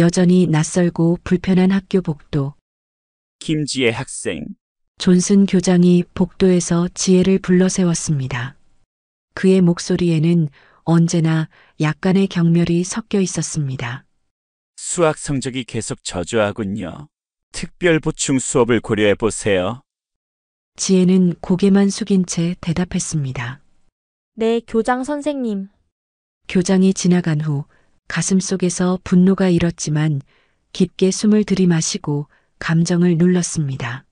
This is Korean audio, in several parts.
여전히 낯설고 불편한 학교 복도. 김지혜 학생. 존슨 교장이 복도에서 지혜를 불러 세웠습니다. 그의 목소리에는 언제나 약간의 경멸이 섞여 있었습니다. 수학 성적이 계속 저조하군요. 특별 보충 수업을 고려해 보세요. 지혜는 고개만 숙인 채 대답했습니다. 네, 교장 선생님. 교장이 지나간 후 가슴속에서 분노가 일었지만 깊게 숨을 들이마시고 감정을 눌렀습니다.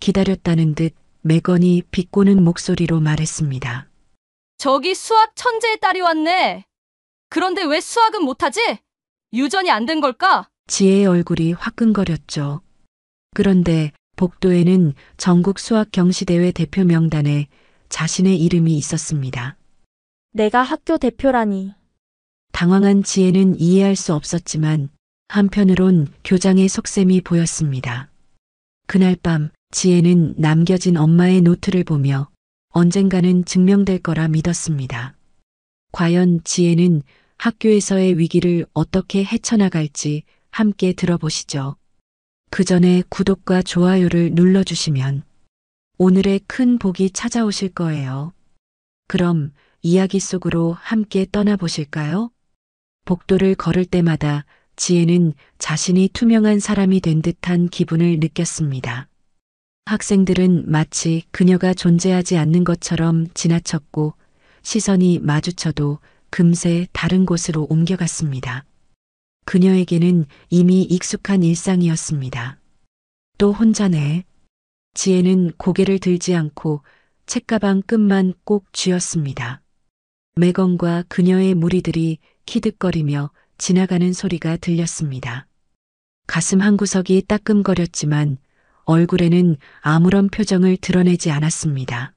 기다렸다는 듯 매건이 비꼬는 목소리로 말했습니다. 저기 수학 천재의 딸이 왔네. 그런데 왜 수학은 못하지? 유전이 안 된 걸까? 지혜의 얼굴이 화끈거렸죠. 그런데 복도에는 전국 수학 경시대회 대표 명단에 자신의 이름이 있었습니다. 내가 학교 대표라니. 당황한 지혜는 이해할 수 없었지만 한편으론 교장의 속셈이 보였습니다. 그날 밤 지혜는 남겨진 엄마의 노트를 보며 언젠가는 증명될 거라 믿었습니다. 과연 지혜는 학교에서의 위기를 어떻게 헤쳐나갈지 함께 들어보시죠. 그 전에 구독과 좋아요를 눌러주시면 오늘의 큰 복이 찾아오실 거예요. 그럼 이야기 속으로 함께 떠나보실까요? 복도를 걸을 때마다 지혜는 자신이 투명한 사람이 된 듯한 기분을 느꼈습니다. 학생들은 마치 그녀가 존재하지 않는 것처럼 지나쳤고 시선이 마주쳐도 금세 다른 곳으로 옮겨갔습니다. 그녀에게는 이미 익숙한 일상이었습니다. 또 혼자네. 지혜는 고개를 들지 않고 책가방 끝만 꼭 쥐었습니다. 매건과 그녀의 무리들이 키득거리며 지나가는 소리가 들렸습니다. 가슴 한구석이 따끔거렸지만 얼굴에는 아무런 표정을 드러내지 않았습니다.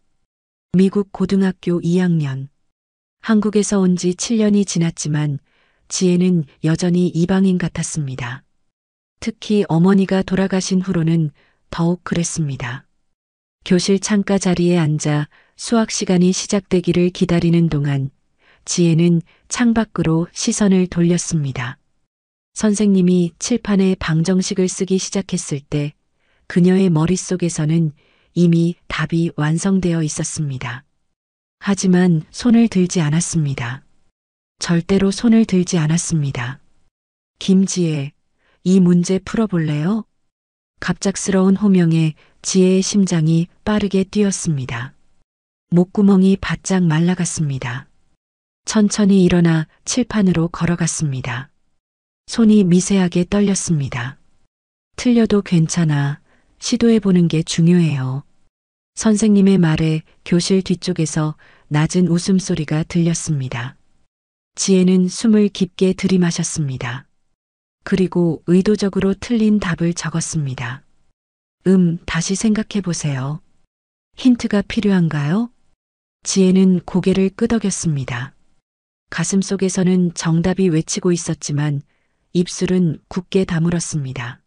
미국 고등학교 2학년. 한국에서 온 지 7년이 지났지만 지혜는 여전히 이방인 같았습니다. 특히 어머니가 돌아가신 후로는 더욱 그랬습니다. 교실 창가 자리에 앉아 수학 시간이 시작되기를 기다리는 동안 지혜는 창밖으로 시선을 돌렸습니다. 선생님이 칠판에 방정식을 쓰기 시작했을 때 그녀의 머릿속에서는 이미 답이 완성되어 있었습니다. 하지만 손을 들지 않았습니다. 절대로 손을 들지 않았습니다. 김지혜, 이 문제 풀어볼래요? 갑작스러운 호명에 지혜의 심장이 빠르게 뛰었습니다. 목구멍이 바짝 말라갔습니다. 천천히 일어나 칠판으로 걸어갔습니다. 손이 미세하게 떨렸습니다. 틀려도 괜찮아. 시도해보는 게 중요해요. 선생님의 말에 교실 뒤쪽에서 낮은 웃음소리가 들렸습니다. 지혜는 숨을 깊게 들이마셨습니다. 그리고 의도적으로 틀린 답을 적었습니다. 다시 생각해보세요. 힌트가 필요한가요? 지혜는 고개를 끄덕였습니다. 가슴속에서는 정답이 외치고 있었지만 입술은 굳게 다물었습니다.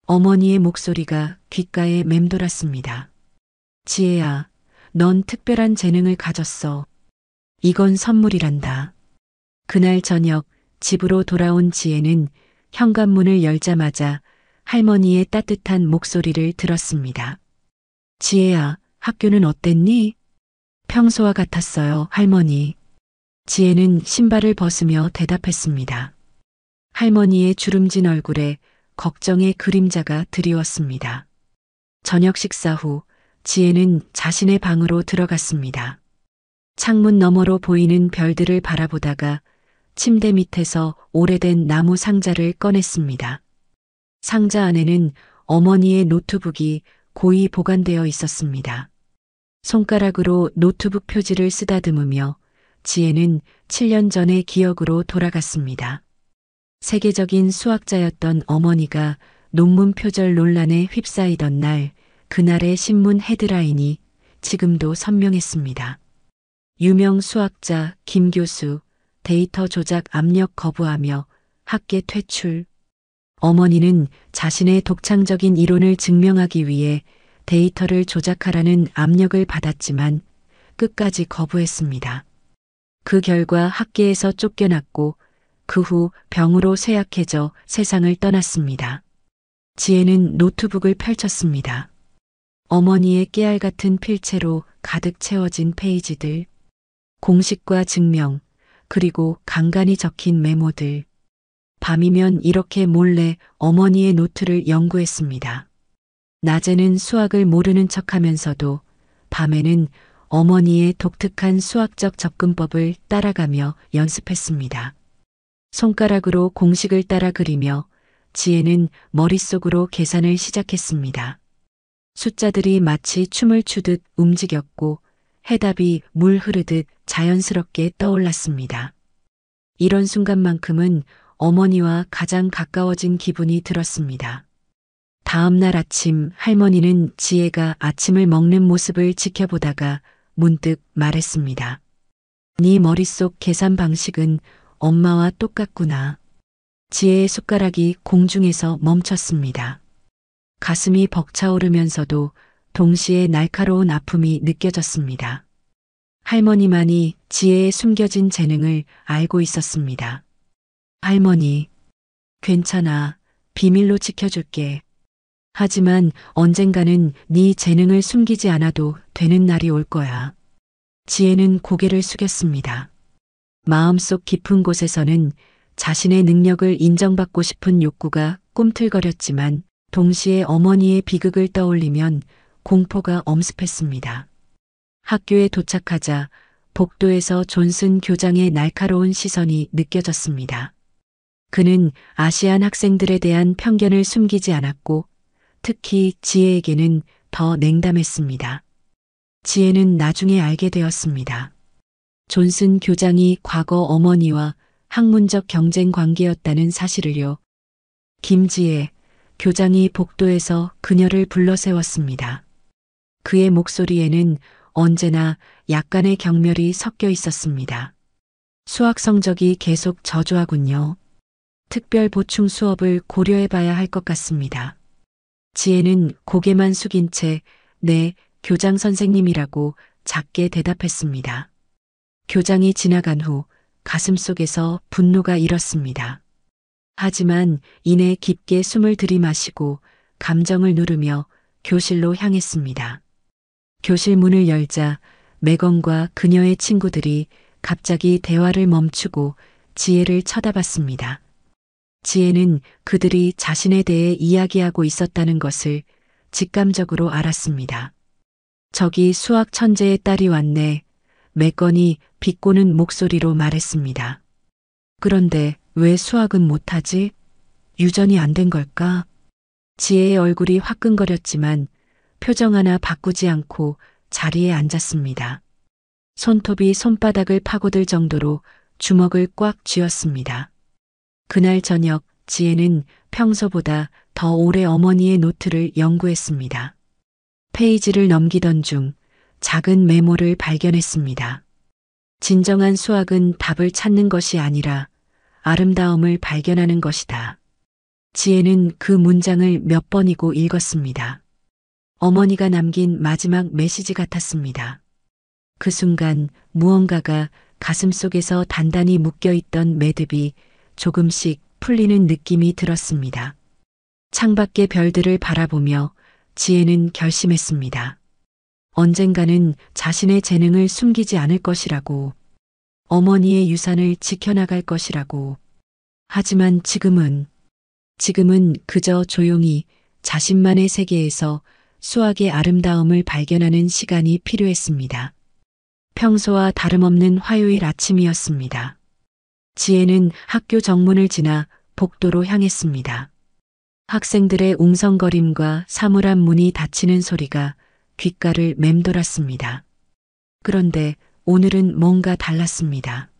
어머니의 목소리가 귓가에 맴돌았습니다. 지혜야, 넌 특별한 재능을 가졌어. 이건 선물이란다. 그날 저녁 집으로 돌아온 지혜는 현관문을 열자마자 할머니의 따뜻한 목소리를 들었습니다. 지혜야, 학교는 어땠니? 평소와 같았어요, 할머니. 지혜는 신발을 벗으며 대답했습니다. 할머니의 주름진 얼굴에 걱정의 그림자가 드리웠습니다. 저녁 식사 후 지혜는 자신의 방으로 들어갔습니다. 창문 너머로 보이는 별들을 바라보다가 침대 밑에서 오래된 나무 상자를 꺼냈습니다. 상자 안에는 어머니의 노트북이 고이 보관되어 있었습니다. 손가락으로 노트북 표지를 쓰다듬으며 지혜는 7년 전의 기억으로 돌아갔습니다. 세계적인 수학자였던 어머니가 논문 표절 논란에 휩싸이던 날, 그날의 신문 헤드라인이 지금도 선명했습니다. 유명 수학자 김 교수, 데이터 조작 압력 거부하며 학계 퇴출. 어머니는 자신의 독창적인 이론을 증명하기 위해 데이터를 조작하라는 압력을 받았지만 끝까지 거부했습니다. 그 결과 학계에서 쫓겨났고 그 후 병으로 쇠약해져 세상을 떠났습니다. 지혜는 노트북을 펼쳤습니다. 어머니의 깨알 같은 필체로 가득 채워진 페이지들, 공식과 증명, 그리고 간간히 적힌 메모들. 밤이면 이렇게 몰래 어머니의 노트를 연구했습니다. 낮에는 수학을 모르는 척하면서도 밤에는 어머니의 독특한 수학적 접근법을 따라가며 연습했습니다. 손가락으로 공식을 따라 그리며 지혜는 머릿속으로 계산을 시작했습니다. 숫자들이 마치 춤을 추듯 움직였고 해답이 물 흐르듯 자연스럽게 떠올랐습니다. 이런 순간만큼은 어머니와 가장 가까워진 기분이 들었습니다. 다음 날 아침 할머니는 지혜가 아침을 먹는 모습을 지켜보다가 문득 말했습니다. 네 머릿속 계산 방식은 엄마와 똑같구나. 지혜의 숟가락이 공중에서 멈췄습니다. 가슴이 벅차오르면서도 동시에 날카로운 아픔이 느껴졌습니다. 할머니만이 지혜의 숨겨진 재능을 알고 있었습니다. 할머니, 괜찮아. 비밀로 지켜줄게. 하지만 언젠가는 네 재능을 숨기지 않아도 되는 날이 올 거야. 지혜는 고개를 숙였습니다. 마음속 깊은 곳에서는 자신의 능력을 인정받고 싶은 욕구가 꿈틀거렸지만 동시에 어머니의 비극을 떠올리면 공포가 엄습했습니다. 학교에 도착하자 복도에서 존슨 교장의 날카로운 시선이 느껴졌습니다. 그는 아시안 학생들에 대한 편견을 숨기지 않았고 특히 지혜에게는 더 냉담했습니다. 지혜는 나중에 알게 되었습니다. 존슨 교장이 과거 어머니와 학문적 경쟁 관계였다는 사실을요. 김지혜 교장이 복도에서 그녀를 불러 세웠습니다. 그의 목소리에는 언제나 약간의 경멸이 섞여 있었습니다. 수학 성적이 계속 저조하군요. 특별 보충 수업을 고려해봐야 할 것 같습니다. 지혜는 고개만 숙인 채 네, 교장 선생님이라고 작게 대답했습니다. 교장이 지나간 후 가슴속에서 분노가 일었습니다. 하지만 이내 깊게 숨을 들이마시고 감정을 누르며 교실로 향했습니다. 교실 문을 열자 매건과 그녀의 친구들이 갑자기 대화를 멈추고 지혜를 쳐다봤습니다. 지혜는 그들이 자신에 대해 이야기하고 있었다는 것을 직감적으로 알았습니다. 저기 수학 천재의 딸이 왔네. 매건이 비꼬는 목소리로 말했습니다. 그런데 왜 수학은 못하지? 유전이 안 된 걸까? 지혜의 얼굴이 화끈거렸지만 표정 하나 바꾸지 않고 자리에 앉았습니다. 손톱이 손바닥을 파고들 정도로 주먹을 꽉 쥐었습니다. 그날 저녁 지혜는 평소보다 더 오래 어머니의 노트를 연구했습니다. 페이지를 넘기던 중 작은 메모를 발견했습니다. 진정한 수학은 답을 찾는 것이 아니라 아름다움을 발견하는 것이다. 지혜는 그 문장을 몇 번이고 읽었습니다. 어머니가 남긴 마지막 메시지 같았습니다. 그 순간 무언가가 가슴속에서 단단히 묶여있던 매듭이 조금씩 풀리는 느낌이 들었습니다. 창밖의 별들을 바라보며 지혜는 결심했습니다. 언젠가는 자신의 재능을 숨기지 않을 것이라고, 어머니의 유산을 지켜나갈 것이라고. 하지만 지금은 그저 조용히 자신만의 세계에서 수학의 아름다움을 발견하는 시간이 필요했습니다. 평소와 다름없는 화요일 아침이었습니다. 지혜는 학교 정문을 지나 복도로 향했습니다. 학생들의 웅성거림과 사물함 문이 닫히는 소리가 귓가를 맴돌았습니다. 그런데 오늘은 뭔가 달랐습니다.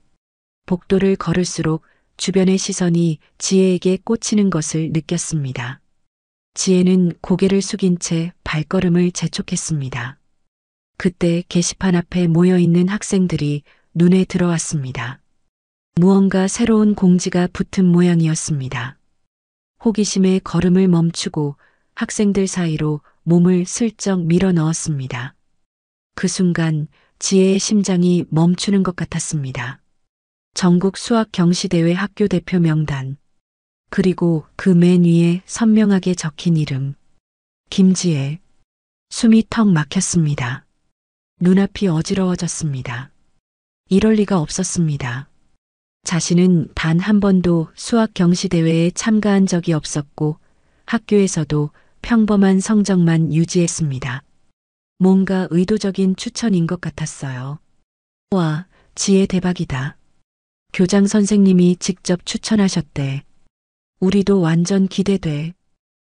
복도를 걸을수록 주변의 시선이 지혜에게 꽂히는 것을 느꼈습니다. 지혜는 고개를 숙인 채 발걸음을 재촉했습니다. 그때 게시판 앞에 모여있는 학생들이 눈에 들어왔습니다. 무언가 새로운 공지가 붙은 모양이었습니다. 호기심에 걸음을 멈추고 학생들 사이로 몸을 슬쩍 밀어 넣었습니다. 그 순간 지혜의 심장이 멈추는 것 같았습니다. 전국 수학 경시대회 학교 대표 명단. 그리고 그 맨 위에 선명하게 적힌 이름. 김지혜. 숨이 턱 막혔습니다. 눈앞이 어지러워졌습니다. 이럴 리가 없었습니다. 자신은 단 한 번도 수학 경시대회에 참가한 적이 없었고 학교에서도 평범한 성적만 유지했습니다. 뭔가 의도적인 추천인 것 같았어요. 와, 지혜 대박이다. 교장 선생님이 직접 추천하셨대. 우리도 완전 기대돼.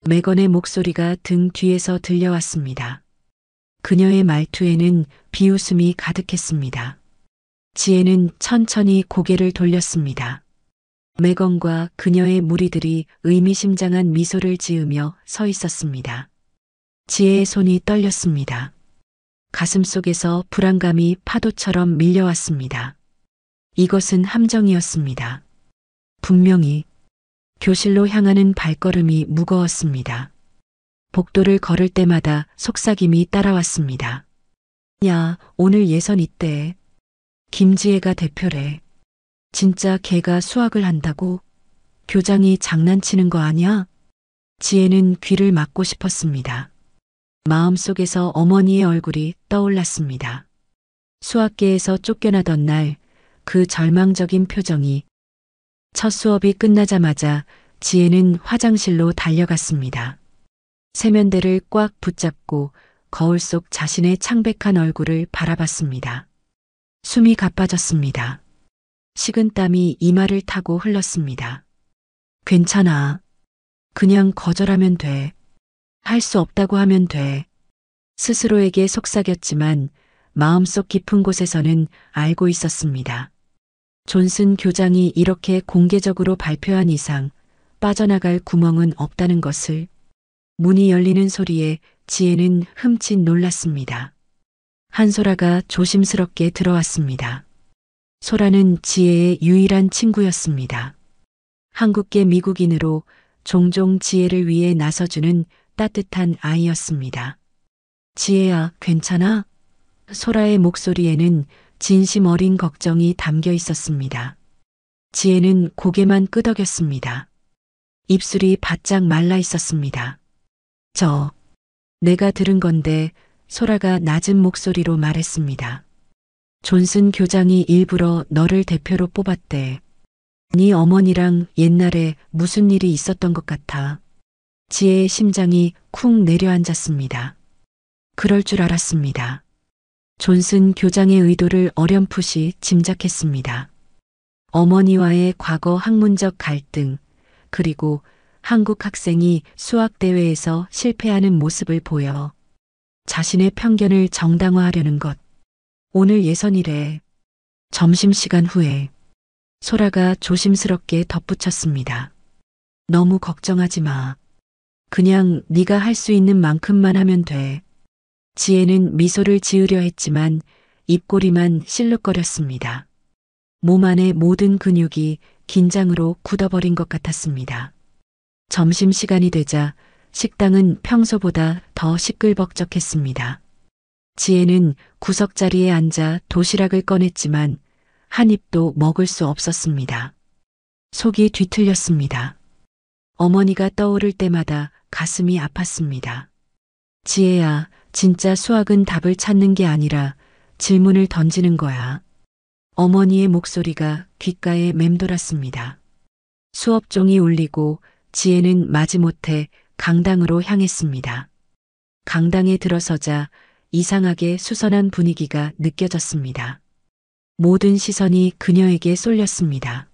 매건의 목소리가 등 뒤에서 들려왔습니다. 그녀의 말투에는 비웃음이 가득했습니다. 지혜는 천천히 고개를 돌렸습니다. 매건과 그녀의 무리들이 의미심장한 미소를 지으며 서 있었습니다. 지혜의 손이 떨렸습니다. 가슴속에서 불안감이 파도처럼 밀려왔습니다. 이것은 함정이었습니다. 분명히 교실로 향하는 발걸음이 무거웠습니다. 복도를 걸을 때마다 속삭임이 따라왔습니다. 야, 오늘 예선 있대. 김지혜가 대표래. 진짜 걔가 수학을 한다고? 교장이 장난치는 거 아니야? 지혜는 귀를 막고 싶었습니다. 마음속에서 어머니의 얼굴이 떠올랐습니다. 수학계에서 쫓겨나던 날 그 절망적인 표정이. 첫 수업이 끝나자마자 지혜는 화장실로 달려갔습니다. 세면대를 꽉 붙잡고 거울 속 자신의 창백한 얼굴을 바라봤습니다. 숨이 가빠졌습니다. 식은땀이 이마를 타고 흘렀습니다. 괜찮아. 그냥 거절하면 돼. 할 수 없다고 하면 돼. 스스로에게 속삭였지만 마음속 깊은 곳에서는 알고 있었습니다. 존슨 교장이 이렇게 공개적으로 발표한 이상 빠져나갈 구멍은 없다는 것을. 문이 열리는 소리에 지혜는 흠칫 놀랐습니다. 한소라가 조심스럽게 들어왔습니다. 소라는 지혜의 유일한 친구였습니다. 한국계 미국인으로 종종 지혜를 위해 나서주는 따뜻한 아이였습니다. 지혜야, 괜찮아? 소라의 목소리에는 진심 어린 걱정이 담겨 있었습니다. 지혜는 고개만 끄덕였습니다. 입술이 바짝 말라 있었습니다. 내가 들은 건데, 소라가 낮은 목소리로 말했습니다. 존슨 교장이 일부러 너를 대표로 뽑았대. 네 어머니랑 옛날에 무슨 일이 있었던 것 같아. 지혜의 심장이 쿵 내려앉았습니다. 그럴 줄 알았습니다. 존슨 교장의 의도를 어렴풋이 짐작했습니다. 어머니와의 과거 학문적 갈등, 그리고 한국 학생이 수학대회에서 실패하는 모습을 보여 자신의 편견을 정당화하려는 것. 오늘 예선이래. 점심시간 후에 소라가 조심스럽게 덧붙였습니다. 너무 걱정하지 마. 그냥 네가 할 수 있는 만큼만 하면 돼. 지혜는 미소를 지으려 했지만 입꼬리만 실룩거렸습니다. 몸 안의 모든 근육이 긴장으로 굳어버린 것 같았습니다. 점심시간이 되자 식당은 평소보다 더 시끌벅적했습니다. 지혜는 구석자리에 앉아 도시락을 꺼냈지만 한 입도 먹을 수 없었습니다. 속이 뒤틀렸습니다. 어머니가 떠오를 때마다 가슴이 아팠습니다. 지혜야, 진짜 수학은 답을 찾는 게 아니라 질문을 던지는 거야. 어머니의 목소리가 귓가에 맴돌았습니다. 수업종이 울리고 지혜는 마지못해 강당으로 향했습니다. 강당에 들어서자 이상하게 수선한 분위기가 느껴졌습니다. 모든 시선이 그녀에게 쏠렸습니다.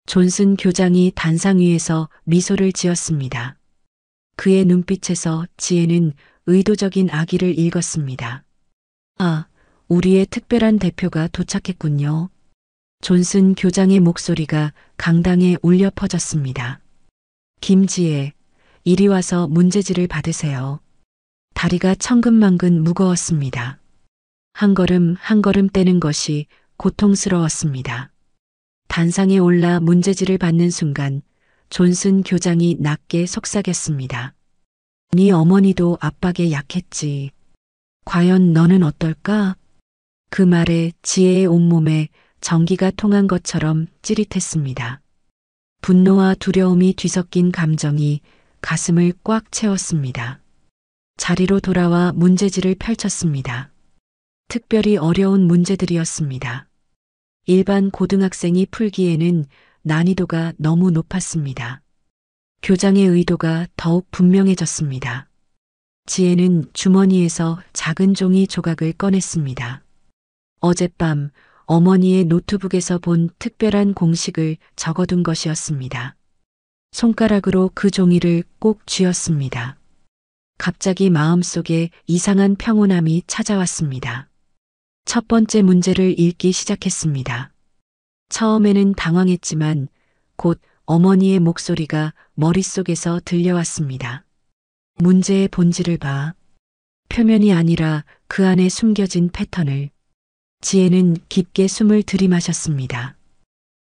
존슨 교장이 단상 위에서 미소를 지었습니다. 그의 눈빛에서 지혜는 의도적인 악의를 읽었습니다. 아, 우리의 특별한 대표가 도착했군요. 존슨 교장의 목소리가 강당에 울려 퍼졌습니다. 김지혜, 이리 와서 문제지를 받으세요. 다리가 천근만근 무거웠습니다. 한 걸음 한 걸음 떼는 것이 고통스러웠습니다. 단상에 올라 문제지를 받는 순간 존슨 교장이 낮게 속삭였습니다. 네 어머니도 압박에 약했지. 과연 너는 어떨까? 그 말에 지혜의 온몸에 전기가 통한 것처럼 찌릿했습니다. 분노와 두려움이 뒤섞인 감정이 가슴을 꽉 채웠습니다. 자리로 돌아와 문제지를 펼쳤습니다. 특별히 어려운 문제들이었습니다. 일반 고등학생이 풀기에는 난이도가 너무 높았습니다. 교장의 의도가 더욱 분명해졌습니다. 지혜는 주머니에서 작은 종이 조각을 꺼냈습니다. 어젯밤 어머니의 노트북에서 본 특별한 공식을 적어둔 것이었습니다. 손가락으로 그 종이를 꼭 쥐었습니다. 갑자기 마음속에 이상한 평온함이 찾아왔습니다. 첫 번째 문제를 읽기 시작했습니다. 처음에는 당황했지만 곧 어머니의 목소리가 머릿속에서 들려왔습니다. 문제의 본질을 봐. 표면이 아니라 그 안에 숨겨진 패턴을. 지혜는 깊게 숨을 들이마셨습니다.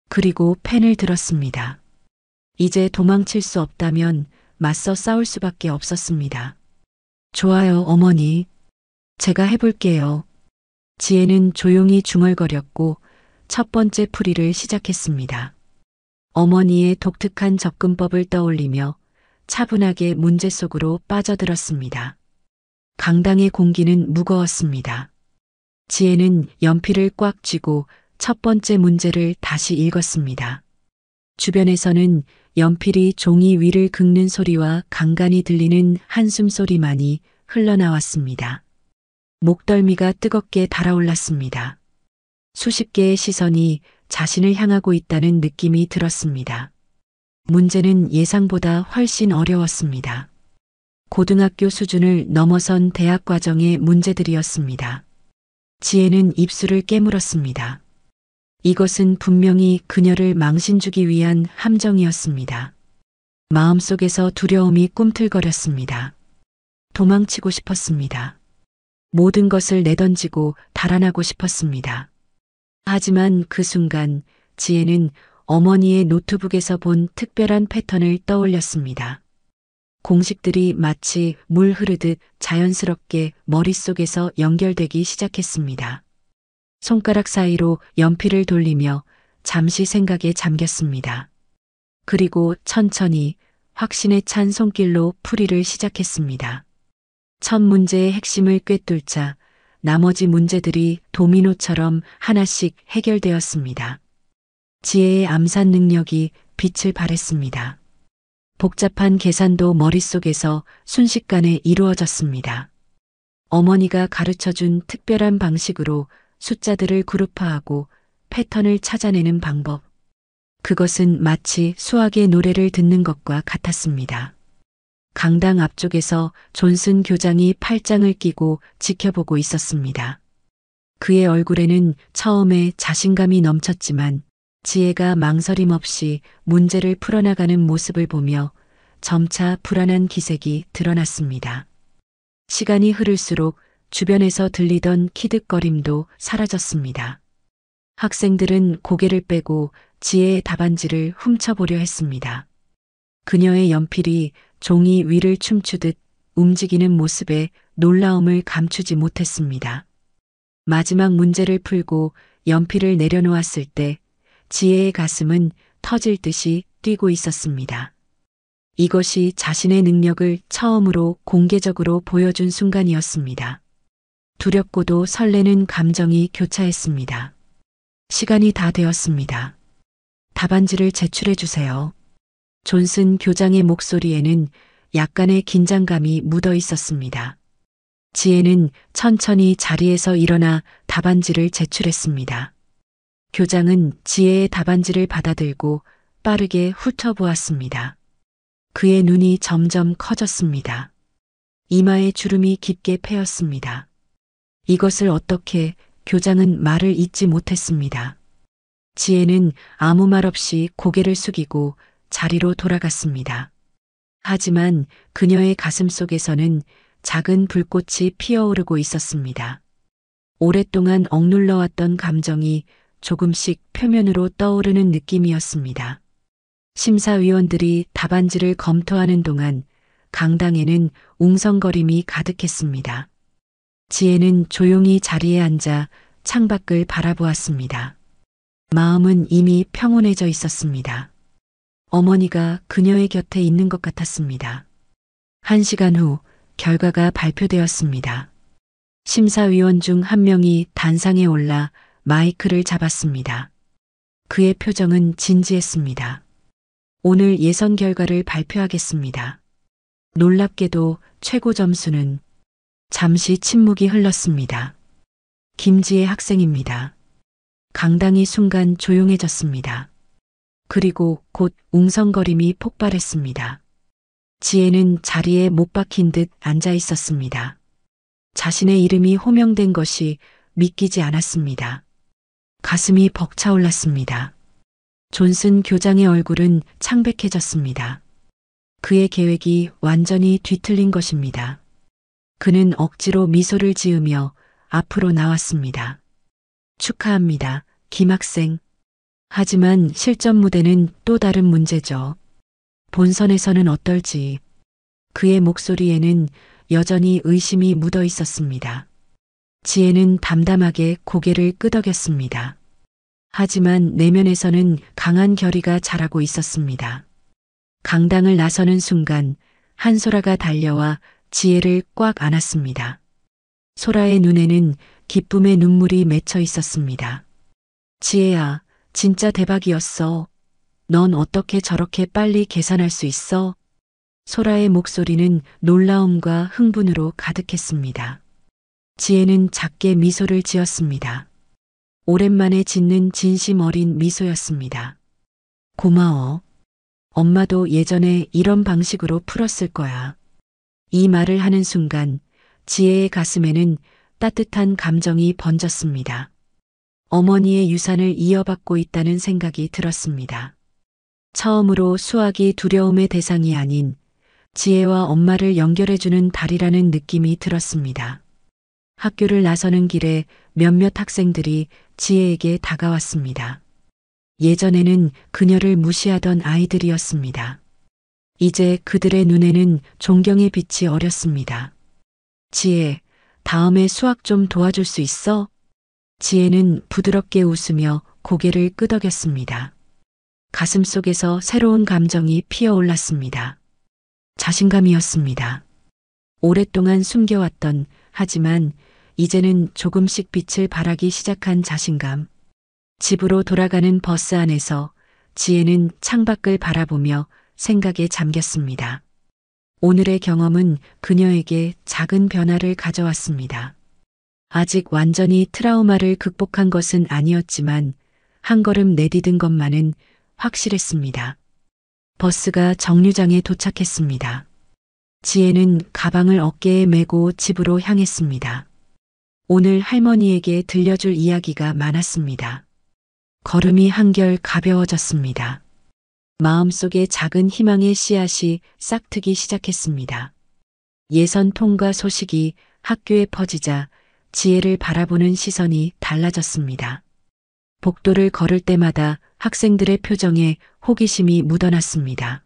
그리고 펜을 들었습니다. 이제 도망칠 수 없다면 맞서 싸울 수밖에 없었습니다. 좋아요, 어머니. 제가 해볼게요. 지혜는 조용히 중얼거렸고 첫 번째 풀이를 시작했습니다. 어머니의 독특한 접근법을 떠올리며 차분하게 문제 속으로 빠져들었습니다. 강당의 공기는 무거웠습니다. 지혜는 연필을 꽉 쥐고 첫 번째 문제를 다시 읽었습니다. 주변에서는 연필이 종이 위를 긁는 소리와 간간히 들리는 한숨 소리만이 흘러나왔습니다. 목덜미가 뜨겁게 달아올랐습니다. 수십 개의 시선이 자신을 향하고 있다는 느낌이 들었습니다. 문제는 예상보다 훨씬 어려웠습니다. 고등학교 수준을 넘어선 대학 과정의 문제들이었습니다. 지혜는 입술을 깨물었습니다. 이것은 분명히 그녀를 망신주기 위한 함정이었습니다. 마음속에서 두려움이 꿈틀거렸습니다. 도망치고 싶었습니다. 모든 것을 내던지고 달아나고 싶었습니다. 하지만 그 순간 지혜는 어머니의 노트북에서 본 특별한 패턴을 떠올렸습니다. 공식들이 마치 물 흐르듯 자연스럽게 머릿속에서 연결되기 시작했습니다. 손가락 사이로 연필을 돌리며 잠시 생각에 잠겼습니다. 그리고 천천히 확신에 찬 손길로 풀이를 시작했습니다. 첫 문제의 핵심을 꿰뚫자 나머지 문제들이 도미노처럼 하나씩 해결되었습니다. 지혜의 암산 능력이 빛을 발했습니다. 복잡한 계산도 머릿속에서 순식간에 이루어졌습니다. 어머니가 가르쳐준 특별한 방식으로 숫자들을 그룹화하고 패턴을 찾아내는 방법. 그것은 마치 수학의 노래를 듣는 것과 같았습니다. 강당 앞쪽에서 존슨 교장이 팔짱을 끼고 지켜보고 있었습니다. 그의 얼굴에는 처음에 자신감이 넘쳤지만 지혜가 망설임 없이 문제를 풀어나가는 모습을 보며 점차 불안한 기색이 드러났습니다. 시간이 흐를수록 주변에서 들리던 키득거림도 사라졌습니다. 학생들은 고개를 빼고 지혜의 답안지를 훔쳐보려 했습니다. 그녀의 연필이 종이 위를 춤추듯 움직이는 모습에 놀라움을 감추지 못했습니다. 마지막 문제를 풀고 연필을 내려놓았을 때 지혜의 가슴은 터질 듯이 뛰고 있었습니다. 이것이 자신의 능력을 처음으로 공개적으로 보여준 순간이었습니다. 두렵고도 설레는 감정이 교차했습니다. 시간이 다 되었습니다. 답안지를 제출해 주세요. 존슨 교장의 목소리에는 약간의 긴장감이 묻어 있었습니다. 지혜는 천천히 자리에서 일어나 답안지를 제출했습니다. 교장은 지혜의 답안지를 받아들고 빠르게 훑어보았습니다. 그의 눈이 점점 커졌습니다. 이마에 주름이 깊게 패였습니다. 이것을 어떻게 교장은 말을 잇지 못했습니다. 지혜는 아무 말 없이 고개를 숙이고 자리로 돌아갔습니다. 하지만 그녀의 가슴 속에서는 작은 불꽃이 피어오르고 있었습니다. 오랫동안 억눌러왔던 감정이 조금씩 표면으로 떠오르는 느낌이었습니다. 심사위원들이 답안지를 검토하는 동안 강당에는 웅성거림이 가득했습니다. 지혜는 조용히 자리에 앉아 창밖을 바라보았습니다. 마음은 이미 평온해져 있었습니다. 어머니가 그녀의 곁에 있는 것 같았습니다. 1시간 후 결과가 발표되었습니다. 심사위원 중 한 명이 단상에 올라 마이크를 잡았습니다. 그의 표정은 진지했습니다. 오늘 예선 결과를 발표하겠습니다. 놀랍게도 최고 점수는 잠시 침묵이 흘렀습니다. 김지혜 학생입니다. 강당이 순간 조용해졌습니다. 그리고 곧 웅성거림이 폭발했습니다. 지혜는 자리에 못 박힌 듯 앉아 있었습니다. 자신의 이름이 호명된 것이 믿기지 않았습니다. 가슴이 벅차올랐습니다. 존슨 교장의 얼굴은 창백해졌습니다. 그의 계획이 완전히 뒤틀린 것입니다. 그는 억지로 미소를 지으며 앞으로 나왔습니다. 축하합니다, 김 학생. 하지만 실전 무대는 또 다른 문제죠. 본선에서는 어떨지. 그의 목소리에는 여전히 의심이 묻어 있었습니다. 지혜는 담담하게 고개를 끄덕였습니다. 하지만 내면에서는 강한 결의가 자라고 있었습니다. 강당을 나서는 순간 한소라가 달려와 지혜를 꽉 안았습니다. 소라의 눈에는 기쁨의 눈물이 맺혀 있었습니다. 지혜야, 진짜 대박이었어. 넌 어떻게 저렇게 빨리 계산할 수 있어? 소라의 목소리는 놀라움과 흥분으로 가득했습니다. 지혜는 작게 미소를 지었습니다. 오랜만에 짓는 진심 어린 미소였습니다. 고마워. 엄마도 예전에 이런 방식으로 풀었을 거야. 이 말을 하는 순간 지혜의 가슴에는 따뜻한 감정이 번졌습니다. 어머니의 유산을 이어받고 있다는 생각이 들었습니다. 처음으로 수학이 두려움의 대상이 아닌 지혜와 엄마를 연결해주는 달이라는 느낌이 들었습니다. 학교를 나서는 길에 몇몇 학생들이 지혜에게 다가왔습니다. 예전에는 그녀를 무시하던 아이들이었습니다. 이제 그들의 눈에는 존경의 빛이 어렸습니다. 지혜, 다음에 수학 좀 도와줄 수 있어? 지혜는 부드럽게 웃으며 고개를 끄덕였습니다. 가슴속에서 새로운 감정이 피어올랐습니다. 자신감이었습니다. 오랫동안 숨겨왔던, 하지만 이제는 조금씩 빛을 발하기 시작한 자신감. 집으로 돌아가는 버스 안에서 지혜는 창밖을 바라보며 생각에 잠겼습니다. 오늘의 경험은 그녀에게 작은 변화를 가져왔습니다. 아직 완전히 트라우마를 극복한 것은 아니었지만 한 걸음 내디딘 것만은 확실했습니다. 버스가 정류장에 도착했습니다. 지혜는 가방을 어깨에 메고 집으로 향했습니다. 오늘 할머니에게 들려줄 이야기가 많았습니다. 걸음이 한결 가벼워졌습니다. 마음속에 작은 희망의 씨앗이 싹트기 시작했습니다. 예선 통과 소식이 학교에 퍼지자 지혜를 바라보는 시선이 달라졌습니다. 복도를 걸을 때마다 학생들의 표정에 호기심이 묻어났습니다.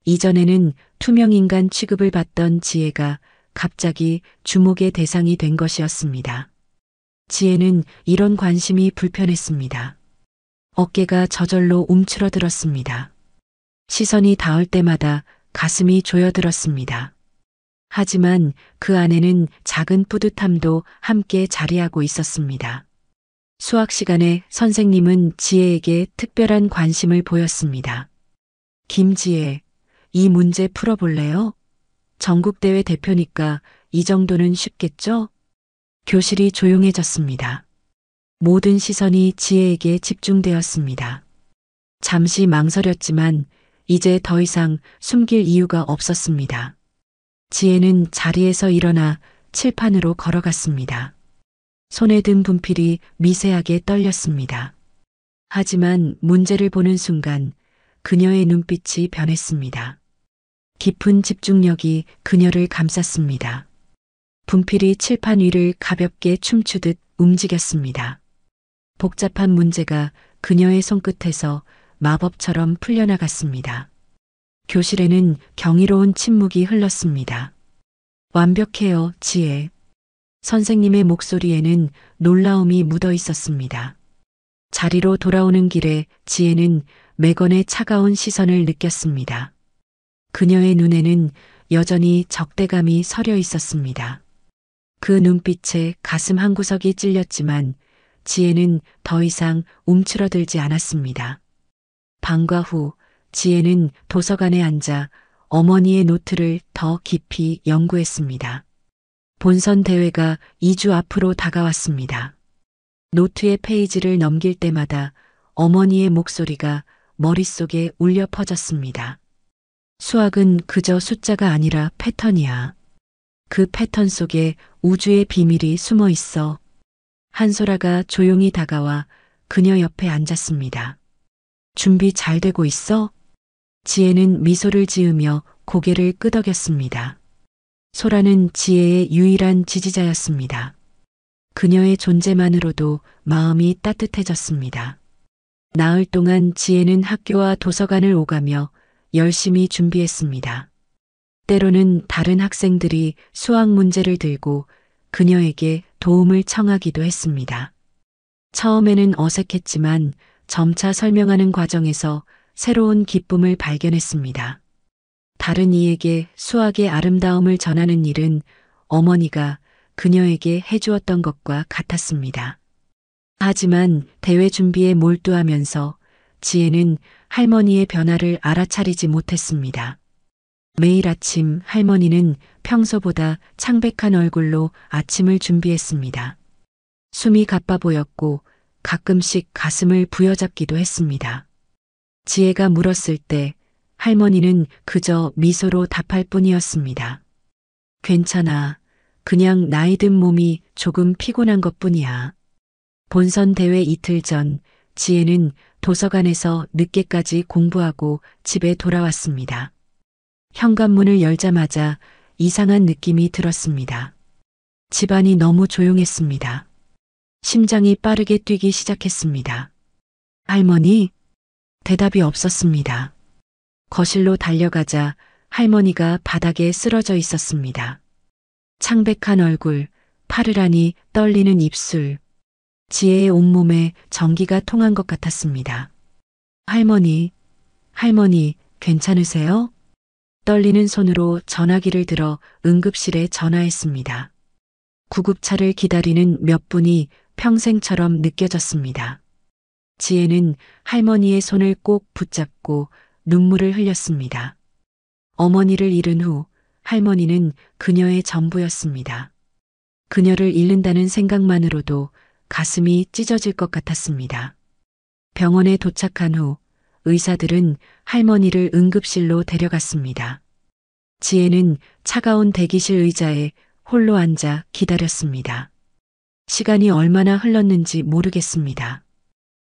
이전에는 투명인간 취급을 받던 지혜가 갑자기 주목의 대상이 된 것이었습니다. 지혜는 이런 관심이 불편했습니다. 어깨가 저절로 움츠러들었습니다. 시선이 닿을 때마다 가슴이 조여들었습니다. 하지만 그 안에는 작은 뿌듯함도 함께 자리하고 있었습니다. 수학 시간에 선생님은 지혜에게 특별한 관심을 보였습니다. 김지혜, 이 문제 풀어볼래요? 전국대회 대표니까 이 정도는 쉽겠죠? 교실이 조용해졌습니다. 모든 시선이 지혜에게 집중되었습니다. 잠시 망설였지만 이제 더 이상 숨길 이유가 없었습니다. 지혜는 자리에서 일어나 칠판으로 걸어갔습니다. 손에 든 분필이 미세하게 떨렸습니다. 하지만 문제를 보는 순간 그녀의 눈빛이 변했습니다. 깊은 집중력이 그녀를 감쌌습니다. 분필이 칠판 위를 가볍게 춤추듯 움직였습니다. 복잡한 문제가 그녀의 손끝에서 마법처럼 풀려나갔습니다. 교실에는 경이로운 침묵이 흘렀습니다. 완벽해요, 지혜. 선생님의 목소리에는 놀라움이 묻어 있었습니다. 자리로 돌아오는 길에 지혜는 매건의 차가운 시선을 느꼈습니다. 그녀의 눈에는 여전히 적대감이 서려 있었습니다. 그 눈빛에 가슴 한구석이 찔렸지만 지혜는 더 이상 움츠러들지 않았습니다. 방과 후 지혜는 도서관에 앉아 어머니의 노트를 더 깊이 연구했습니다. 본선 대회가 2주 앞으로 다가왔습니다. 노트의 페이지를 넘길 때마다 어머니의 목소리가 머릿속에 울려 퍼졌습니다. 수학은 그저 숫자가 아니라 패턴이야. 그 패턴 속에 우주의 비밀이 숨어 있어. 한소라가 조용히 다가와 그녀 옆에 앉았습니다. 준비 잘 되고 있어? 지혜는 미소를 지으며 고개를 끄덕였습니다. 소라는 지혜의 유일한 지지자였습니다. 그녀의 존재만으로도 마음이 따뜻해졌습니다. 나흘 동안 지혜는 학교와 도서관을 오가며 열심히 준비했습니다. 때로는 다른 학생들이 수학 문제를 들고 그녀에게 도움을 청하기도 했습니다. 처음에는 어색했지만 점차 설명하는 과정에서 새로운 기쁨을 발견했습니다. 다른 이에게 수학의 아름다움을 전하는 일은 어머니가 그녀에게 해주었던 것과 같았습니다. 하지만 대회 준비에 몰두하면서 지혜는 할머니의 변화를 알아차리지 못했습니다. 매일 아침 할머니는 평소보다 창백한 얼굴로 아침을 준비했습니다. 숨이 가빠 보였고 가끔씩 가슴을 부여잡기도 했습니다. 지혜가 물었을 때 할머니는 그저 미소로 답할 뿐이었습니다. 괜찮아. 그냥 나이 든 몸이 조금 피곤한 것뿐이야. 본선 대회 이틀 전 지혜는 도서관에서 늦게까지 공부하고 집에 돌아왔습니다. 현관문을 열자마자 이상한 느낌이 들었습니다. 집안이 너무 조용했습니다. 심장이 빠르게 뛰기 시작했습니다. 할머니? 대답이 없었습니다. 거실로 달려가자 할머니가 바닥에 쓰러져 있었습니다. 창백한 얼굴, 파르라니 떨리는 입술. 지혜의 온몸에 전기가 통한 것 같았습니다. 할머니, 괜찮으세요? 떨리는 손으로 전화기를 들어 응급실에 전화했습니다. 구급차를 기다리는 몇 분이 평생처럼 느껴졌습니다. 지혜는 할머니의 손을 꼭 붙잡고 눈물을 흘렸습니다. 어머니를 잃은 후 할머니는 그녀의 전부였습니다. 그녀를 잃는다는 생각만으로도 가슴이 찢어질 것 같았습니다. 병원에 도착한 후 의사들은 할머니를 응급실로 데려갔습니다. 지혜는 차가운 대기실 의자에 홀로 앉아 기다렸습니다. 시간이 얼마나 흘렀는지 모르겠습니다.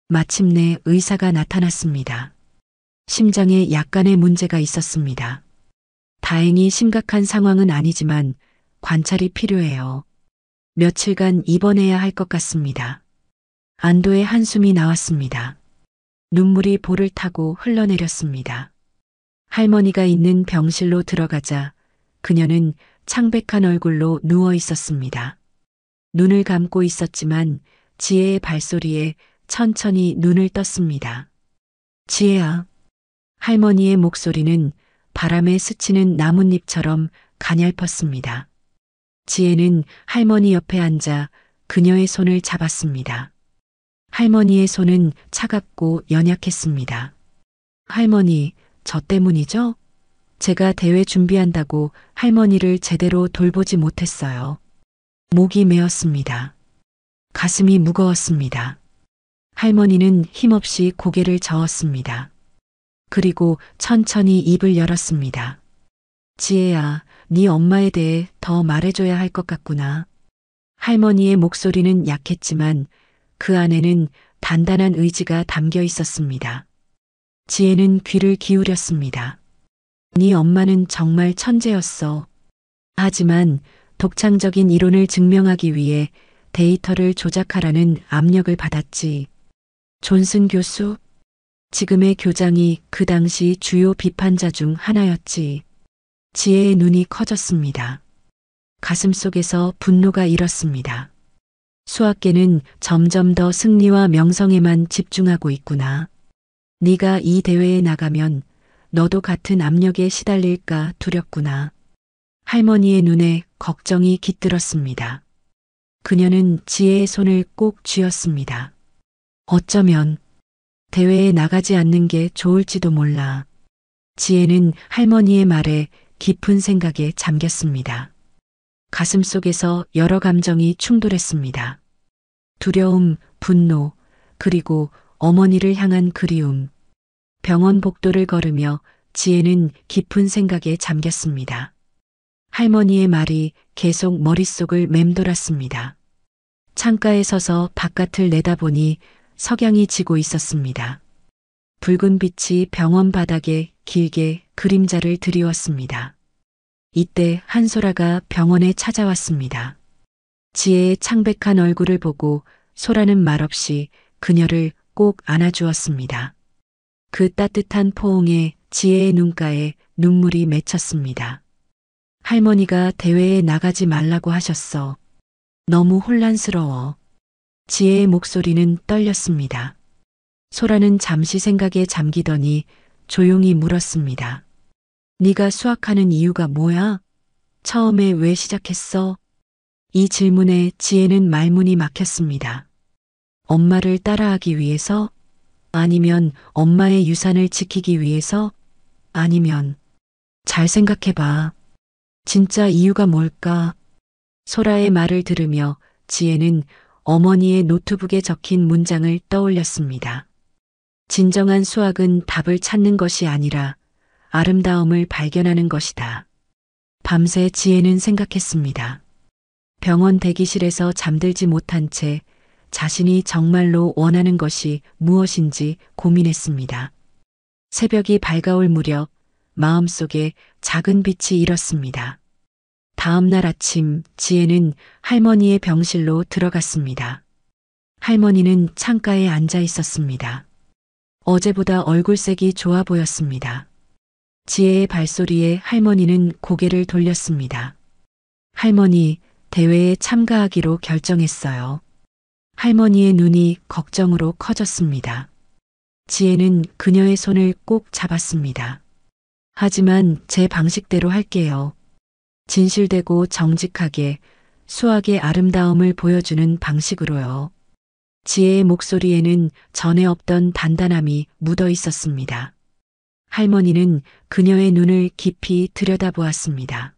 마침내 의사가 나타났습니다. 심장에 약간의 문제가 있었습니다. 다행히 심각한 상황은 아니지만 관찰이 필요해요. 며칠간 입원해야 할 것 같습니다. 안도의 한숨이 나왔습니다. 눈물이 볼을 타고 흘러내렸습니다. 할머니가 있는 병실로 들어가자 그녀는 창백한 얼굴로 누워 있었습니다. 눈을 감고 있었지만 지혜의 발소리에 천천히 눈을 떴습니다. 지혜야. 할머니의 목소리는 바람에 스치는 나뭇잎처럼 가냘펐습니다. 지혜는 할머니 옆에 앉아 그녀의 손을 잡았습니다. 할머니의 손은 차갑고 연약했습니다. 할머니, 저 때문이죠? 제가 대회 준비한다고 할머니를 제대로 돌보지 못했어요. 목이 메었습니다. 가슴이 무거웠습니다. 할머니는 힘없이 고개를 저었습니다. 그리고 천천히 입을 열었습니다. 지혜야, 네 엄마에 대해 더 말해줘야 할 것 같구나. 할머니의 목소리는 약했지만 그 안에는 단단한 의지가 담겨 있었습니다. 지혜는 귀를 기울였습니다. 네 엄마는 정말 천재였어. 하지만 독창적인 이론을 증명하기 위해 데이터를 조작하라는 압력을 받았지. 존슨 교수? 지금의 교장이 그 당시 주요 비판자 중 하나였지. 지혜의 눈이 커졌습니다. 가슴 속에서 분노가 일었습니다. 수학계는 점점 더 승리와 명성에만 집중하고 있구나. 네가 이 대회에 나가면 너도 같은 압력에 시달릴까 두렵구나. 할머니의 눈에 걱정이 깃들었습니다. 그녀는 지혜의 손을 꼭 쥐었습니다. 어쩌면 대회에 나가지 않는 게 좋을지도 몰라. 지혜는 할머니의 말에 깊은 생각에 잠겼습니다. 가슴 속에서 여러 감정이 충돌했습니다. 두려움, 분노, 그리고 어머니를 향한 그리움. 병원 복도를 걸으며 지혜는 깊은 생각에 잠겼습니다. 할머니의 말이 계속 머릿속을 맴돌았습니다. 창가에 서서 바깥을 내다보니 석양이 지고 있었습니다. 붉은 빛이 병원 바닥에 길게 그림자를 드리웠습니다. 이때 한소라가 병원에 찾아왔습니다. 지혜의 창백한 얼굴을 보고 소라는 말없이 그녀를 꼭 안아주었습니다. 그 따뜻한 포옹에 지혜의 눈가에 눈물이 맺혔습니다. 할머니가 대회에 나가지 말라고 하셨어. 너무 혼란스러워. 지혜의 목소리는 떨렸습니다. 소라는 잠시 생각에 잠기더니 조용히 물었습니다. 네가 수학하는 이유가 뭐야? 처음에 왜 시작했어? 이 질문에 지혜는 말문이 막혔습니다. 엄마를 따라하기 위해서? 아니면 엄마의 유산을 지키기 위해서? 아니면 잘 생각해봐. 진짜 이유가 뭘까? 소라의 말을 들으며 지혜는 어머니의 노트북에 적힌 문장을 떠올렸습니다. 진정한 수학은 답을 찾는 것이 아니라 아름다움을 발견하는 것이다. 밤새 지혜는 생각했습니다. 병원 대기실에서 잠들지 못한 채 자신이 정말로 원하는 것이 무엇인지 고민했습니다. 새벽이 밝아올 무렵 마음속에 작은 빛이 일었습니다. 다음 날 아침 지혜는 할머니의 병실로 들어갔습니다. 할머니는 창가에 앉아 있었습니다. 어제보다 얼굴색이 좋아 보였습니다. 지혜의 발소리에 할머니는 고개를 돌렸습니다. 할머니, 대회에 참가하기로 결정했어요. 할머니의 눈이 걱정으로 커졌습니다. 지혜는 그녀의 손을 꼭 잡았습니다. 하지만 제 방식대로 할게요. 진실되고 정직하게 수학의 아름다움을 보여주는 방식으로요. 지혜의 목소리에는 전에 없던 단단함이 묻어 있었습니다. 할머니는 그녀의 눈을 깊이 들여다보았습니다.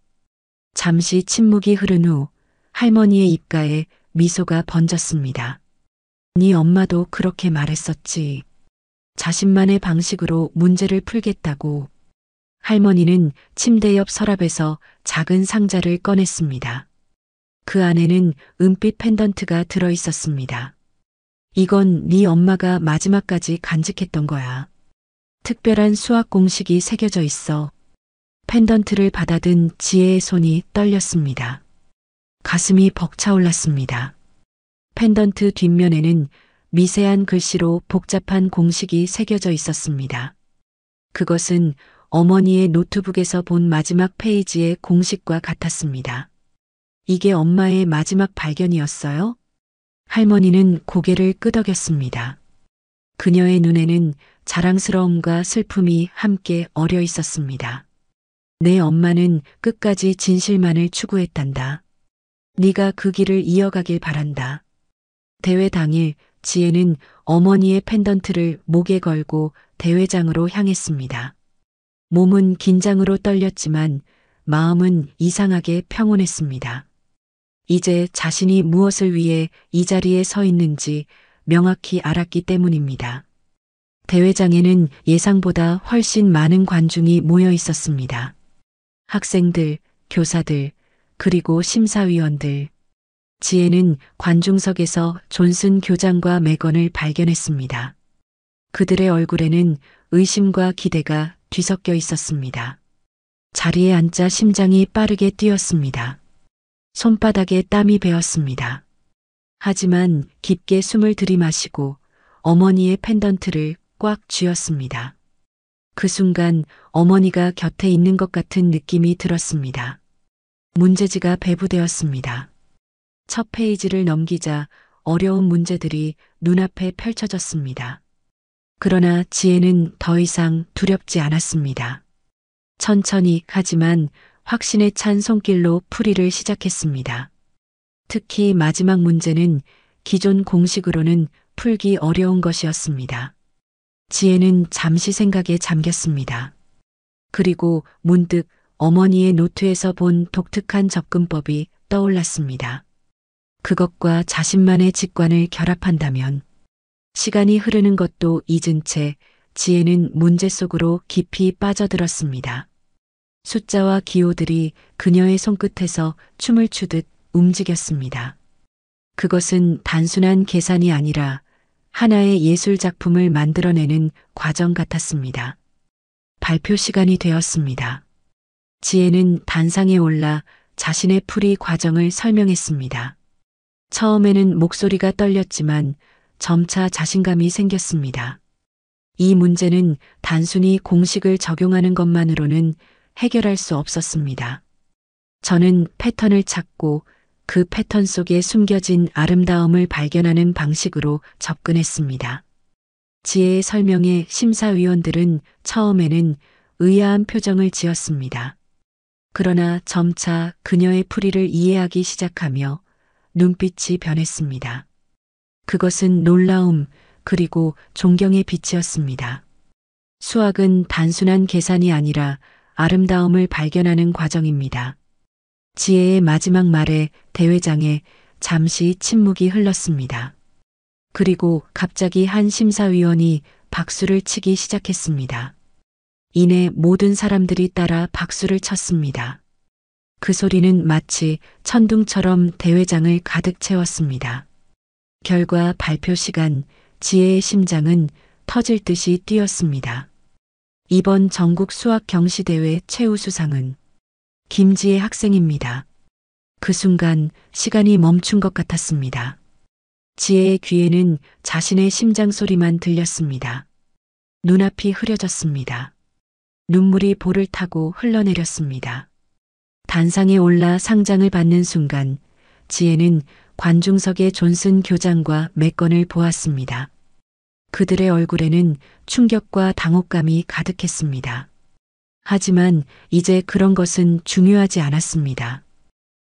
잠시 침묵이 흐른 후 할머니의 입가에 미소가 번졌습니다. 네 엄마도 그렇게 말했었지. 자신만의 방식으로 문제를 풀겠다고. 할머니는 침대 옆 서랍에서 작은 상자를 꺼냈습니다. 그 안에는 은빛 펜던트가 들어 있었습니다. 이건 네 엄마가 마지막까지 간직했던 거야. 특별한 수학 공식이 새겨져 있어. 펜던트를 받아든 지혜의 손이 떨렸습니다. 가슴이 벅차올랐습니다. 펜던트 뒷면에는 미세한 글씨로 복잡한 공식이 새겨져 있었습니다. 그것은 어머니의 노트북에서 본 마지막 페이지의 공식과 같았습니다. 이게 엄마의 마지막 발견이었어요? 할머니는 고개를 끄덕였습니다. 그녀의 눈에는 자랑스러움과 슬픔이 함께 어려 있었습니다. 내 엄마는 끝까지 진실만을 추구했단다. 네가 그 길을 이어가길 바란다. 대회 당일 지혜는 어머니의 펜던트를 목에 걸고 대회장으로 향했습니다. 몸은 긴장으로 떨렸지만 마음은 이상하게 평온했습니다. 이제 자신이 무엇을 위해 이 자리에 서 있는지 명확히 알았기 때문입니다. 대회장에는 예상보다 훨씬 많은 관중이 모여 있었습니다. 학생들, 교사들, 그리고 심사위원들. 지혜는 관중석에서 존슨 교장과 매건을 발견했습니다. 그들의 얼굴에는 의심과 기대가 뒤섞여 있었습니다. 자리에 앉자 심장이 빠르게 뛰었습니다. 손바닥에 땀이 배었습니다. 하지만 깊게 숨을 들이마시고 어머니의 펜던트를 꽉 쥐었습니다. 그 순간 어머니가 곁에 있는 것 같은 느낌이 들었습니다. 문제지가 배부되었습니다. 첫 페이지를 넘기자 어려운 문제들이 눈앞에 펼쳐졌습니다. 그러나 지혜는 더 이상 두렵지 않았습니다. 천천히 하지만 확신에 찬 손길로 풀이를 시작했습니다. 특히 마지막 문제는 기존 공식으로는 풀기 어려운 것이었습니다. 지혜는 잠시 생각에 잠겼습니다. 그리고 문득 어머니의 노트에서 본 독특한 접근법이 떠올랐습니다. 그것과 자신만의 직관을 결합한다면 시간이 흐르는 것도 잊은 채 지혜는 문제 속으로 깊이 빠져들었습니다. 숫자와 기호들이 그녀의 손끝에서 춤을 추듯 움직였습니다. 그것은 단순한 계산이 아니라 하나의 예술 작품을 만들어내는 과정 같았습니다. 발표 시간이 되었습니다. 지혜는 단상에 올라 자신의 풀이 과정을 설명했습니다. 처음에는 목소리가 떨렸지만 점차 자신감이 생겼습니다. 이 문제는 단순히 공식을 적용하는 것만으로는 해결할 수 없었습니다. 저는 패턴을 찾고 그 패턴 속에 숨겨진 아름다움을 발견하는 방식으로 접근했습니다. 지혜의 설명에 심사위원들은 처음에는 의아한 표정을 지었습니다. 그러나 점차 그녀의 풀이를 이해하기 시작하며 눈빛이 변했습니다. 그것은 놀라움 그리고 존경의 빛이었습니다. 수학은 단순한 계산이 아니라 아름다움을 발견하는 과정입니다. 지혜의 마지막 말에 대회장에 잠시 침묵이 흘렀습니다. 그리고 갑자기 한 심사위원이 박수를 치기 시작했습니다. 이내 모든 사람들이 따라 박수를 쳤습니다. 그 소리는 마치 천둥처럼 대회장을 가득 채웠습니다. 결과 발표 시간, 지혜의 심장은 터질 듯이 뛰었습니다. 이번 전국 수학 경시대회 최우수상은 김지혜 학생입니다. 그 순간 시간이 멈춘 것 같았습니다. 지혜의 귀에는 자신의 심장 소리만 들렸습니다. 눈앞이 흐려졌습니다. 눈물이 볼을 타고 흘러내렸습니다. 단상에 올라 상장을 받는 순간 지혜는 관중석의 존슨 교장과 매건을 보았습니다. 그들의 얼굴에는 충격과 당혹감이 가득했습니다. 하지만 이제 그런 것은 중요하지 않았습니다.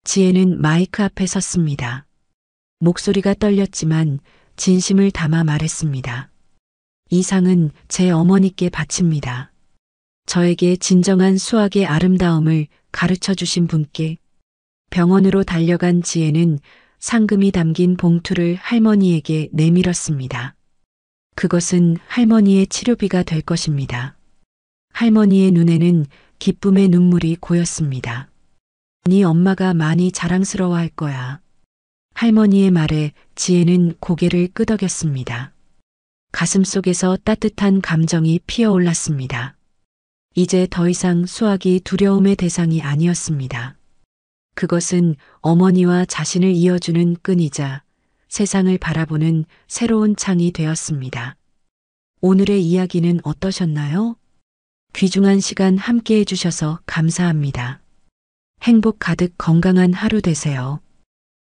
지혜는 마이크 앞에 섰습니다. 목소리가 떨렸지만 진심을 담아 말했습니다. 이 상은 제 어머니께 바칩니다. 저에게 진정한 수학의 아름다움을 가르쳐 주신 분께. 병원으로 달려간 지혜는 상금이 담긴 봉투를 할머니에게 내밀었습니다. 그것은 할머니의 치료비가 될 것입니다. 할머니의 눈에는 기쁨의 눈물이 고였습니다. 네 엄마가 많이 자랑스러워할 거야. 할머니의 말에 지혜는 고개를 끄덕였습니다. 가슴속에서 따뜻한 감정이 피어올랐습니다. 이제 더 이상 수학이 두려움의 대상이 아니었습니다. 그것은 어머니와 자신을 이어주는 끈이자 세상을 바라보는 새로운 창이 되었습니다. 오늘의 이야기는 어떠셨나요? 귀중한 시간 함께 해주셔서 감사합니다. 행복 가득 건강한 하루 되세요.